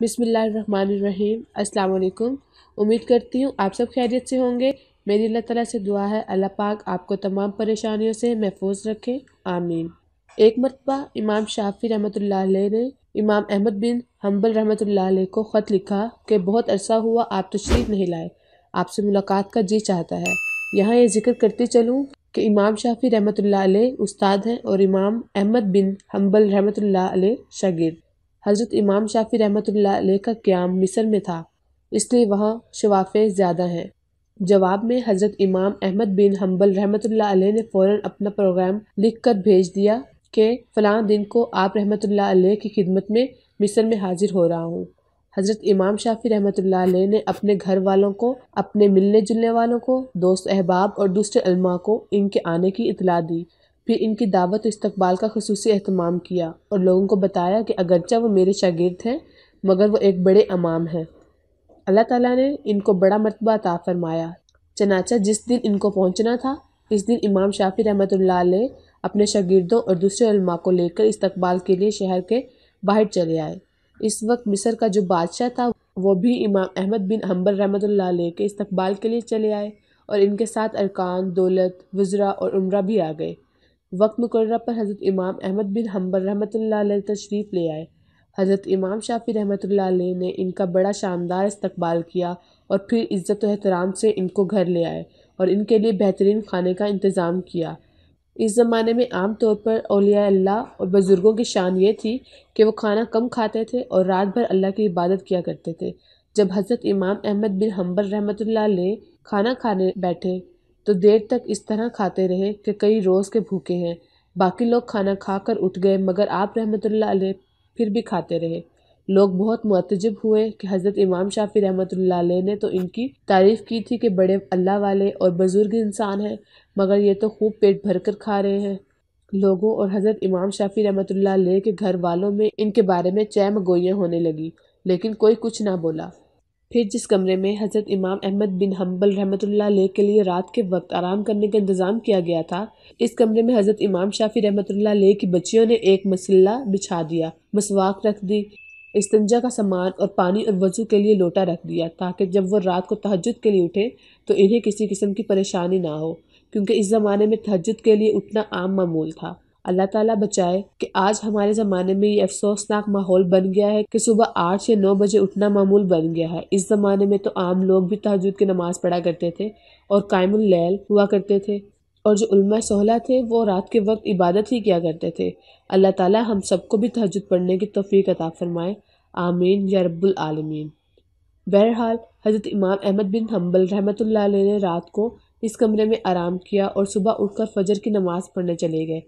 बिस्मिल्लाहिर्रहमानिर्रहीम। अस्सलाम वालेकुम। उम्मीद करती हूँ आप सब खैरियत से होंगे। मेरी अल्लाह ताला से दुआ है अल्लाह पाक आपको तमाम परेशानियों से महफूज रखे, आमीन। एक मरतबा इमाम शाफी रहमतुल्लाह अलैह ने इमाम अहमद बिन हम्बल रहमतुल्लाह अलैह को ख़त लिखा कि बहुत अरसा हुआ आप तशरीफ़ नहीं लाए, आपसे मुलाकात का जी चाहता है। यहाँ ये जिक्र करती चलूँ कि इमाम शाफी रहमतुल्लाह अलैह उस्ताद हैं और इमाम अहमद बिन हम्बल रहमतुल्लाह अलैह शागिर्द। हज़रत इमाम शाफी रहमतुल्लाह अलैह का क़याम मिस्र में था, इसलिए वहाँ शवाफ़े ज़्यादा हैं। जवाब में हज़रत इमाम अहमद बिन हम्बल रहमतुल्लाह अलैह ने फ़ौरन अपना प्रोग्राम लिख कर भेज दिया कि फ़लाँ दिन को आप रहमतुल्लाह अलैह की खिदमत में मिस्र में हाजिर हो रहा हूँ। हज़रत इमाम शाफी रहमतुल्लाह अलैह ने अपने घर वालों को, अपने मिलने जुलने वालों को, दोस्त अहबाब और दूसरे उलमा को इनके आने की इत्तला दी। फिर इनकी दावत और इस्तकबाल का खुसूसी एहतमाम किया और लोगों को बताया कि अगरचे वो मेरे शागिर्द हैं मगर वो एक बड़े इमाम हैं। अल्लाह ताला ने इनको बड़ा मर्तबा अता फरमाया। चनाचा जिस दिन इनको पहुंचना था, इस दिन इमाम शाफी रहमतुल्लाह अलैह अपने शागिर्दों और दूसरे उलमा को लेकर इस्तकबाल के लिए शहर के बाहर चले आए। इस वक्त मिस्र का जो बादशाह था वो भी इमाम अहमद बिन हम्बल रहमतुल्लाह अलैह के इस्तकबाल के लिए चले आए और इनके साथ अरकान, दौलत, वज़रा और उमरा भी आ गए। वक्त मुकर्रर पर हज़रत इमाम अहमद बिन हम्बल रहमतुल्लाह अलैह तशरीफ़ ले आए। हज़रत इमाम शाफी रहमतुल्लाह अलैह ने इनका बड़ा शानदार इस्तकबाल किया और फिर इज़्ज़त और एहतराम से इनको घर ले आए और इनके लिए बेहतरीन खाने का इंतज़ाम किया। इस ज़माने में आम तौर पर औलिया अल्लाह और बुज़ुर्गों की शान ये थी कि वो खाना कम खाते थे और रात भर अल्लाह की इबादत किया करते थे। जब हज़रत इमाम अहमद बिन हम्बल रहमतुल्लाह अलैह खाना खाने बैठे तो देर तक इस तरह खाते रहे कि कई रोज़ के भूखे हैं। बाकी लोग खाना खाकर उठ गए मगर आप रहमतुल्लाह अलैह फिर भी खाते रहे। लोग बहुत मुअत्तजिब हुए कि हज़रत इमाम शाफी रहमतुल्लाह अलैह ने तो इनकी तारीफ़ की थी कि बड़े अल्लाह वाले और बुज़ुर्ग इंसान हैं, मगर ये तो खूब पेट भरकर खा रहे हैं। लोगों और हज़रत इमाम शाफी रहमतुल्लाह अलैह के घर वालों में इनके बारे में चह मगोइयाँ होने लगी, लेकिन कोई कुछ ना बोला। फिर जिस कमरे में हज़रत इमाम अहमद बिन हम्बल रहमतुल्लाह अलैह के लिए रात के वक्त आराम करने का इंतज़ाम किया गया था, इस कमरे में हज़रत इमाम शाफी रहमतुल्लाह अलैह की बच्चियों ने एक मसल्ला बिछा दिया, मसवाक रख दी, इस्तिंजा का सामान और पानी और वज़ू के लिए लोटा रख दिया ताकि जब वो रात को तहज्जुद के लिए उठे तो इन्हें किसी किस्म की परेशानी ना हो, क्योंकि इस ज़माने में तहज्जुद के लिए उठना आम मामूल था। अल्लाह ताला बचाए कि आज हमारे ज़माने में ये अफसोसनाक माहौल बन गया है कि सुबह 8 या 9 बजे उठना मामूल बन गया है। इस ज़माने में तो आम लोग भी तहज्जुद की नमाज़ पढ़ा करते थे और कायमुल लैल हुआ करते थे, और जो उलमा सोहला थे वो रात के वक्त इबादत ही किया करते थे। अल्लाह ताला हम सबको भी तहज्जुद पढ़ने की तौफीक अता फरमाए, आमीन या रब्बुल आलमीन। बहरहाल हज़रत इमाम अहमद बिन हम्बल रहमतुल्लाह अलैह ने रात को इस कमरे में आराम किया और सुबह उठकर फजर की नमाज़ पढ़ने चले गए।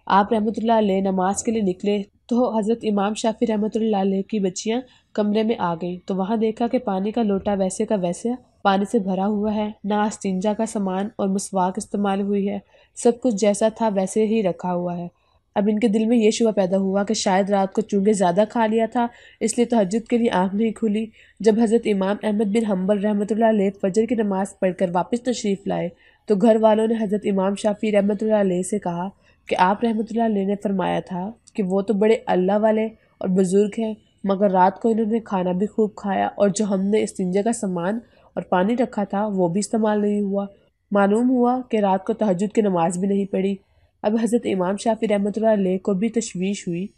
आप रहमतुल्लाह अलैह नमाज के लिए निकले तो हज़रत इमाम शाफी रहमतुल्लाह अलैह की बच्चियां कमरे में आ गईं तो वहां देखा कि पानी का लोटा वैसे का वैसे पानी से भरा हुआ है, ना अस्तिंजा का सामान और मसवाक इस्तेमाल हुई है, सब कुछ जैसा था वैसे ही रखा हुआ है। अब इनके दिल में ये शुबा पैदा हुआ कि शायद रात को चूंकि ज़्यादा खा लिया था इसलिए तहज्जुद के लिए आँख नहीं खुली। जब हज़रत इमाम अहमद बिन हम्बल रहमतुल्लाह अलैह फजर की नमाज़ पढ़कर वापस तशरीफ़ लाए तो घर वालों ने हज़रत इमाम शाफी रहमतुल्लाह अलैह से कहा कि आप रहमतुल्लाह अलैह ने फरमाया था कि वो तो बड़े अल्लाह वाले और बुज़ुर्ग हैं, मगर रात को इन्होंने खाना भी खूब खाया और जो हमने इस्तिंजा का सामान और पानी रखा था वो भी इस्तेमाल नहीं हुआ। मालूम हुआ कि रात को तहज्जुद की नमाज़ भी नहीं पढ़ी। अब हज़रत इमाम शाफी रहमतुल्लाह अलैह को भी तशवीश हुई,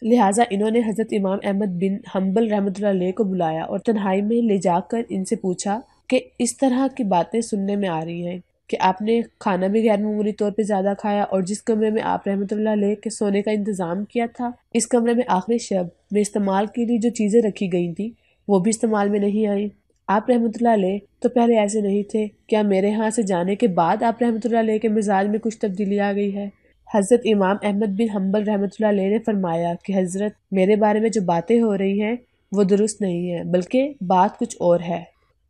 लिहाजा इन्होंने हज़रत इमाम अहमद बिन हम्बल रहमतुल्लाह अलैह को बुलाया और तन्हाई में ले जाकर इनसे पूछा कि इस तरह की बातें सुनने में आ रही हैं कि आपने खाना भी गैर मामूली तौर पे ज़्यादा खाया और जिस कमरे में आप रहमतुल्लाह अलैह के सोने का इंतज़ाम किया था, इस कमरे में आखिरी शब में इस्तेमाल के लिए जो चीज़ें रखी गई थी वो भी इस्तेमाल में नहीं आई। आप रहमतुल्लाह अलैह तो पहले ऐसे नहीं थे, क्या मेरे यहाँ से जाने के बाद आप रहमतुल्लाह अलैह के मिजाज में कुछ तब्दीली आ गई है? हज़रत इमाम अहमद बिन हम्बल रहमतुल्लाह अलैह ने फरमाया कि हज़रत मेरे बारे में जो बातें हो रही हैं वो दुरुस्त नहीं है, बल्कि बात कुछ और है।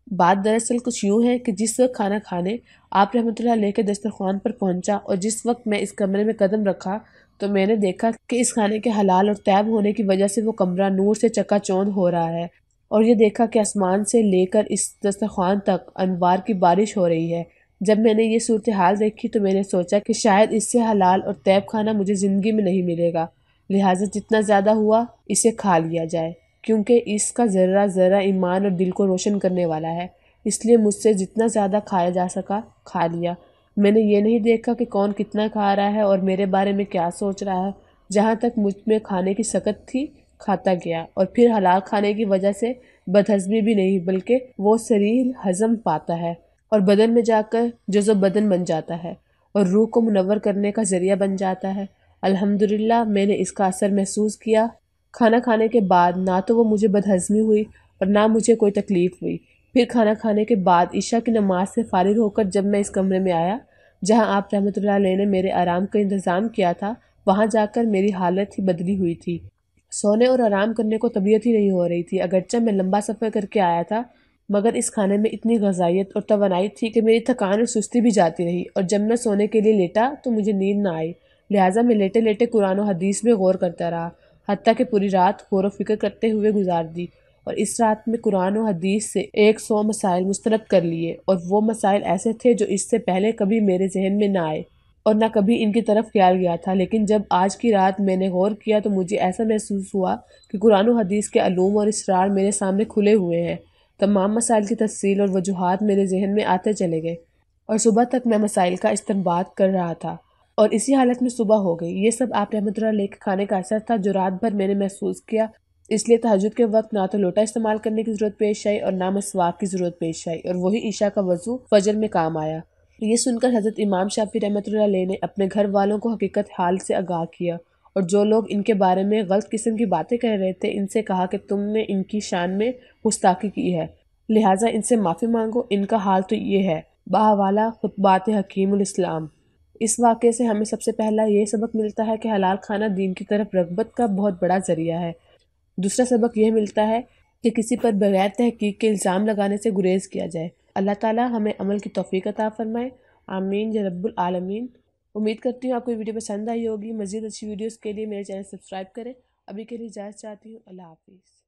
बात दरअसल कुछ यूँ है कि जिस वक्त खाना खाने आप रहमतुल्लाह अलैह के दस्तरखान पर पहुंचा और जिस वक्त मैं इस कमरे में कदम रखा तो मैंने देखा कि इस खाने के हलाल और तैब होने की वजह से वो कमरा नूर से चकाचौंध हो रहा है, और ये देखा कि आसमान से लेकर इस दस्तरखान तक अनवार की बारिश हो रही है। जब मैंने ये सूरत हाल देखी तो मैंने सोचा कि शायद इससे हलाल और तैब खाना मुझे ज़िंदगी में नहीं मिलेगा, लिहाजा जितना ज़्यादा हुआ इसे खा लिया जाए। کیونکہ اس کا ذرہ ذرہ ایمان اور دل کو روشن کرنے والا ہے، اس لیے مجھ سے جتنا زیادہ کھایا جا سکا کھا لیا۔ میں نے یہ نہیں دیکھا کہ کون کتنا کھا رہا ہے اور میرے بارے میں کیا سوچ رہا ہے۔ جہاں تک مجھ میں کھانے کی سکت تھی کھاتا گیا، اور پھر حلال کھانے کی وجہ سے بدہضمی بھی نہیں بلکہ وہ سریع ہضم پاتا ہے اور بدن میں جا کر جزو بدن بن جاتا ہے اور روح کو منور کرنے کا ذریعہ بن جاتا ہے۔ الحمدللہ میں نے اس کا اثر محسوس کیا۔ کھانا کھانے کے بعد نہ تو وہ مجھے بدہضمی ہوئی اور نہ مجھے کوئی تکلیف ہوئی۔ پھر کھانا کھانے کے بعد عشاء کی نماز سے فارغ ہو کر جب میں اس کمرے میں آیا جہاں آپ رحمۃ اللہ علیہ نے میرے آرام کا انتظام کیا تھا، وہاں جا کر میری حالت ہی بدلی ہوئی تھی۔ سونے اور آرام کرنے کو طبیعت ہی نہیں ہو رہی تھی، اگرچہ میں لمبا سفر کر کے آیا تھا، مگر اس کھانے میں اتنی غذائیت اور توانائی تھی کہ میری تھکان اور سستی بھی جاتی رہی، اور جب میں سونے کے لیے لیٹا تو مجھے نیند نہ آئی، لہٰذا میں لیٹے لیٹے قرآن و حدیث میں غور کرتا رہا، حتیٰ کہ پوری رات غور و فکر کرتے ہوئے گزار دی، اور اس رات میں قرآن و حدیث سے 100 مسائل مسترد کر لیے، اور وہ مسائل ایسے تھے جو اس سے پہلے کبھی میرے ذہن میں نہ آئے اور نہ کبھی ان کی طرف خیال گیا تھا، لیکن جب آج کی رات میں نے غور کیا تو مجھے ایسا محسوس ہوا کہ قرآن و حدیث کے علوم اور اسرار میرے سامنے کھلے ہوئے ہیں۔ تمام مسائل کی تفصیل اور وجوہات میرے ذہن میں آتے چلے گئے، اور صبح تک میں مسائل کا استنباط کر رہا تھا، اور اسی حالت میں صبح ہو گئی۔ یہ سب آپ رحمۃ اللہ علیہ کے کھانے کا اثر تھا جو رات بھر میں نے محسوس کیا۔ اس لیے تہجد کے وقت نہ تو لوٹا استعمال کرنے کی ضرورت پیش آئی اور نہ مسواک کی ضرورت پیش آئی، اور وہی عشاء کا وضو فجر میں کام آیا۔ یہ سن کر حضرت امام شافعی رحمۃ اللہ علیہ نے اپنے گھر والوں کو حقیقت حال سے آگاہ کیا، اور جو لوگ ان کے بارے میں غلط قسم کی باتیں کہہ رہے تھے ان سے کہا کہ تم نے ان کی شان میں گستاخی کی ہے، لہٰذا ان سے معافی مانگو، ان کا حال تو یہ ہے۔ بحوالہ خطبات حکیم الاسلام۔ اس واقعے سے ہمیں سب سے پہلا یہ سبق ملتا ہے کہ حلال کھانا دین کی طرف رغبت کا بہت بڑا ذریعہ ہے۔ دوسرا سبق یہ ملتا ہے کہ کسی پر بغیر تحقیق کے الزام لگانے سے گریز کیا جائے۔ اللہ تعالی ہمیں عمل کی توفیق عطا فرمائے، آمین یا رب العالمین۔ امید کرتی ہوں آپ کو یہ ویڈیو پسند آئی ہوگی۔ مزید اچھی ویڈیوز کے لیے میرے چینل سبسکرائب کریں۔ ابھی کے لیے اجازت چاہتی ہوں، اللہ حافظ۔